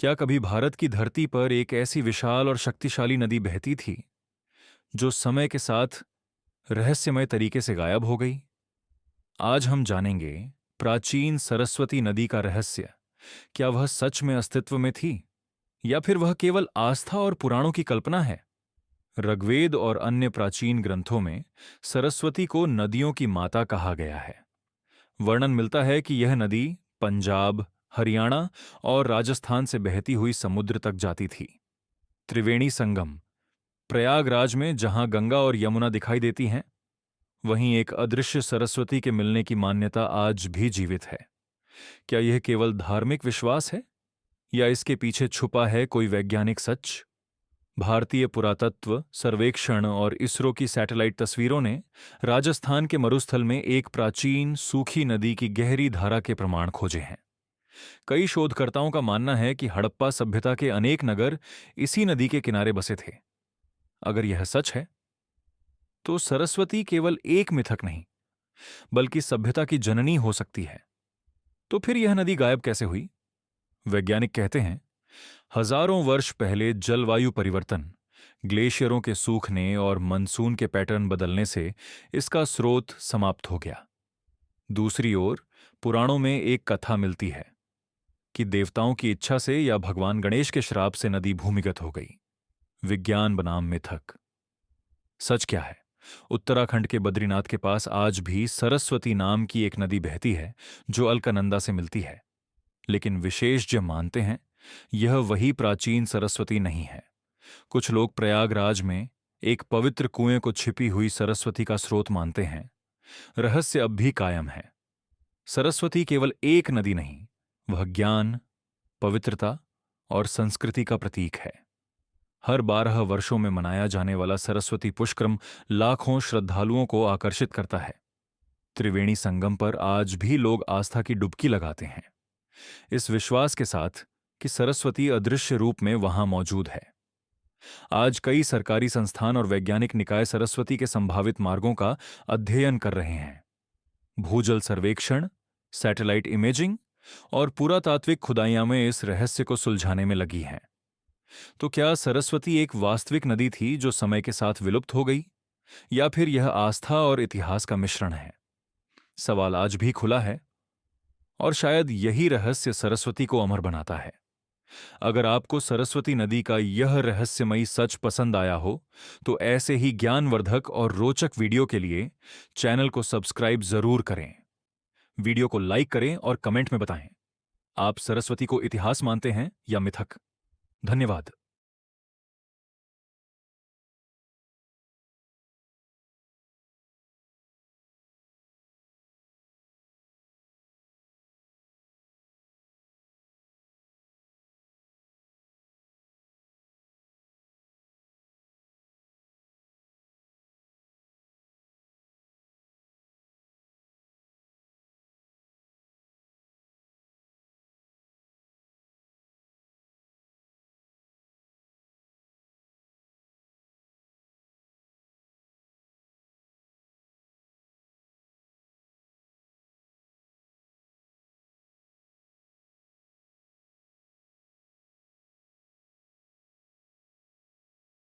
क्या कभी भारत की धरती पर एक ऐसी विशाल और शक्तिशाली नदी बहती थी जो समय के साथ रहस्यमय तरीके से गायब हो गई? आज हम जानेंगे प्राचीन सरस्वती नदी का रहस्य। क्या वह सच में अस्तित्व में थी या फिर वह केवल आस्था और पुराणों की कल्पना है? ऋग्वेद और अन्य प्राचीन ग्रंथों में सरस्वती को नदियों की माता कहा गया है। वर्णन मिलता है कि यह नदी पंजाब, हरियाणा और राजस्थान से बहती हुई समुद्र तक जाती थी। त्रिवेणी संगम प्रयागराज में जहां गंगा और यमुना दिखाई देती हैं, वहीं एक अदृश्य सरस्वती के मिलने की मान्यता आज भी जीवित है। क्या यह केवल धार्मिक विश्वास है या इसके पीछे छुपा है कोई वैज्ञानिक सच? भारतीय पुरातत्व सर्वेक्षण और इसरो की सैटेलाइट तस्वीरों ने राजस्थान के मरुस्थल में एक प्राचीन सूखी नदी की गहरी धारा के प्रमाण खोजे हैं। कई शोधकर्ताओं का मानना है कि हड़प्पा सभ्यता के अनेक नगर इसी नदी के किनारे बसे थे। अगर यह सच है तो सरस्वती केवल एक मिथक नहीं बल्कि सभ्यता की जननी हो सकती है। तो फिर यह नदी गायब कैसे हुई? वैज्ञानिक कहते हैं, हजारों वर्ष पहले जलवायु परिवर्तन, ग्लेशियरों के सूखने और मानसून के पैटर्न बदलने से इसका स्रोत समाप्त हो गया। दूसरी ओर पुराणों में एक कथा मिलती है कि देवताओं की इच्छा से या भगवान गणेश के श्राप से नदी भूमिगत हो गई। विज्ञान बनाम मिथक। सच क्या है? उत्तराखंड के बद्रीनाथ के पास आज भी सरस्वती नाम की एक नदी बहती है जो अलकनंदा से मिलती है। लेकिन विशेषज्ञ मानते हैं यह वही प्राचीन सरस्वती नहीं है। कुछ लोग प्रयागराज में एक पवित्र कुएं को छिपी हुई सरस्वती का स्रोत मानते हैं। रहस्य अब भी कायम है। सरस्वती केवल एक नदी नहीं, वह ज्ञान, पवित्रता और संस्कृति का प्रतीक है। हर 12 वर्षों में मनाया जाने वाला सरस्वती पुष्करम लाखों श्रद्धालुओं को आकर्षित करता है। त्रिवेणी संगम पर आज भी लोग आस्था की डुबकी लगाते हैं, इस विश्वास के साथ कि सरस्वती अदृश्य रूप में वहां मौजूद है। आज कई सरकारी संस्थान और वैज्ञानिक निकाय सरस्वती के संभावित मार्गों का अध्ययन कर रहे हैं। भूजल सर्वेक्षण, सैटेलाइट इमेजिंग और पुरातात्विक खुदाइयां में इस रहस्य को सुलझाने में लगी हैं। तो क्या सरस्वती एक वास्तविक नदी थी जो समय के साथ विलुप्त हो गई, या फिर यह आस्था और इतिहास का मिश्रण है? सवाल आज भी खुला है और शायद यही रहस्य सरस्वती को अमर बनाता है। अगर आपको सरस्वती नदी का यह रहस्यमयी सच पसंद आया हो तो ऐसे ही ज्ञानवर्धक और रोचक वीडियो के लिए चैनल को सब्सक्राइब जरूर करें। वीडियो को लाइक करें और कमेंट में बताएं, आप सरस्वती को इतिहास मानते हैं या मिथक? धन्यवाद।